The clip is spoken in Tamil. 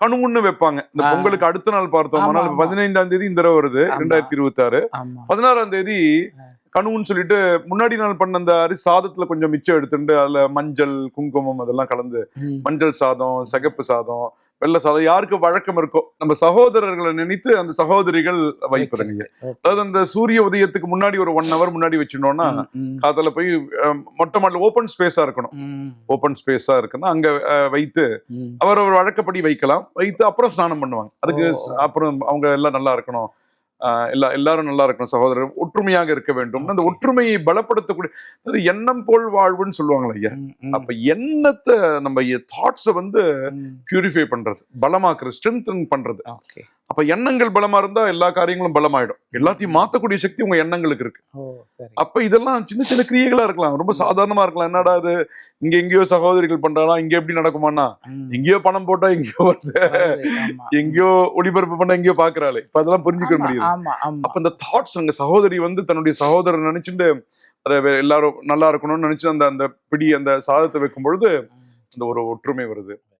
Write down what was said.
கணுமுன்னு வைப்பாங்க. இந்த பொங்கலுக்கு அடுத்த நாள் பார்த்தோம்னா 15ஆம் தேதி இந்த தடவை வருது 2026. 16ஆம் தேதி கணுன்னு சொல்லிட்டு முன்னாடி நாள் பண்ண அந்த அரிசி சாதத்துல கொஞ்சம் மிச்சம் எடுத்துட்டு அதுல மஞ்சள் குங்குமம் அதெல்லாம் கலந்து மஞ்சள் சாதம், சிகப்பு சாதம், வெள்ளை சாதம் யாருக்கு வழக்கம் இருக்கோ நம்ம சகோதரர்களை நினைத்து அந்த சகோதரிகள் வைப்பதுங்க. அதாவது அந்த சூரிய உதயத்துக்கு முன்னாடி ஒரு 1 hour முன்னாடி வச்சிருந்தோம்னா காத்தால போய் மொட்டை மாடல ஓப்பன் ஸ்பேஸா இருக்கணும். ஓப்பன் ஸ்பேஸா இருக்குன்னா அங்க வைத்து அவர் ஒரு வழக்கப்படி வைக்கலாம். வைத்து அப்புறம் ஸ்நானம் பண்ணுவாங்க. அதுக்கு அப்புறம் அவங்க எல்லாம் நல்லா இருக்கணும், எல்லாரும் நல்லா இருக்கணும், சகோதரர் ஒற்றுமையாக இருக்க வேண்டும். அந்த ஒற்றுமையை பலப்படுத்தக்கூடிய எண்ணம் போல் வாழ்வுன்னு சொல்லுவாங்களா ஐயா. அப்ப எண்ணத்தை நம்ம தாட்ஸை பியூரிஃபை பண்றது, பலமாக்குறது, ஸ்ட்ரென்தன் பண்றது. அப்ப எண்ணங்கள் பலமா இருந்தா எல்லா காரியங்களும் பலமாயிடும். எல்லாத்தையும் மாத்தக்கூடிய சக்தி உங்க எண்ணங்களுக்கு இருக்கு. அப்ப இதெல்லாம் சின்ன சின்ன கிரியைகளா இருக்கலாம், ரொம்ப சாதாரணமா இருக்கலாம். என்னடா அது இங்க எங்கேயோ சகோதரிகள் பண்றாங்களா, இங்க எப்படி நடக்குமானா, எங்கேயோ பணம் போட்டா எங்கேயோ எங்கேயோ ஒளிபரப்பு பண்ணா எங்கேயோ பாக்குறாளே, இப்ப அதெல்லாம் புரிஞ்சுக்க முடியுது. அப்ப இந்த தாட்ஸ் அங்க சகோதரி தன்னுடைய சகோதரர் நினைச்சுட்டு அதை எல்லாரும் நல்லா இருக்கணும்னு நினைச்சு அந்த பிடி அந்த சாதத்தை வைக்கும் பொழுது அந்த ஒரு ஒற்றுமை வருது.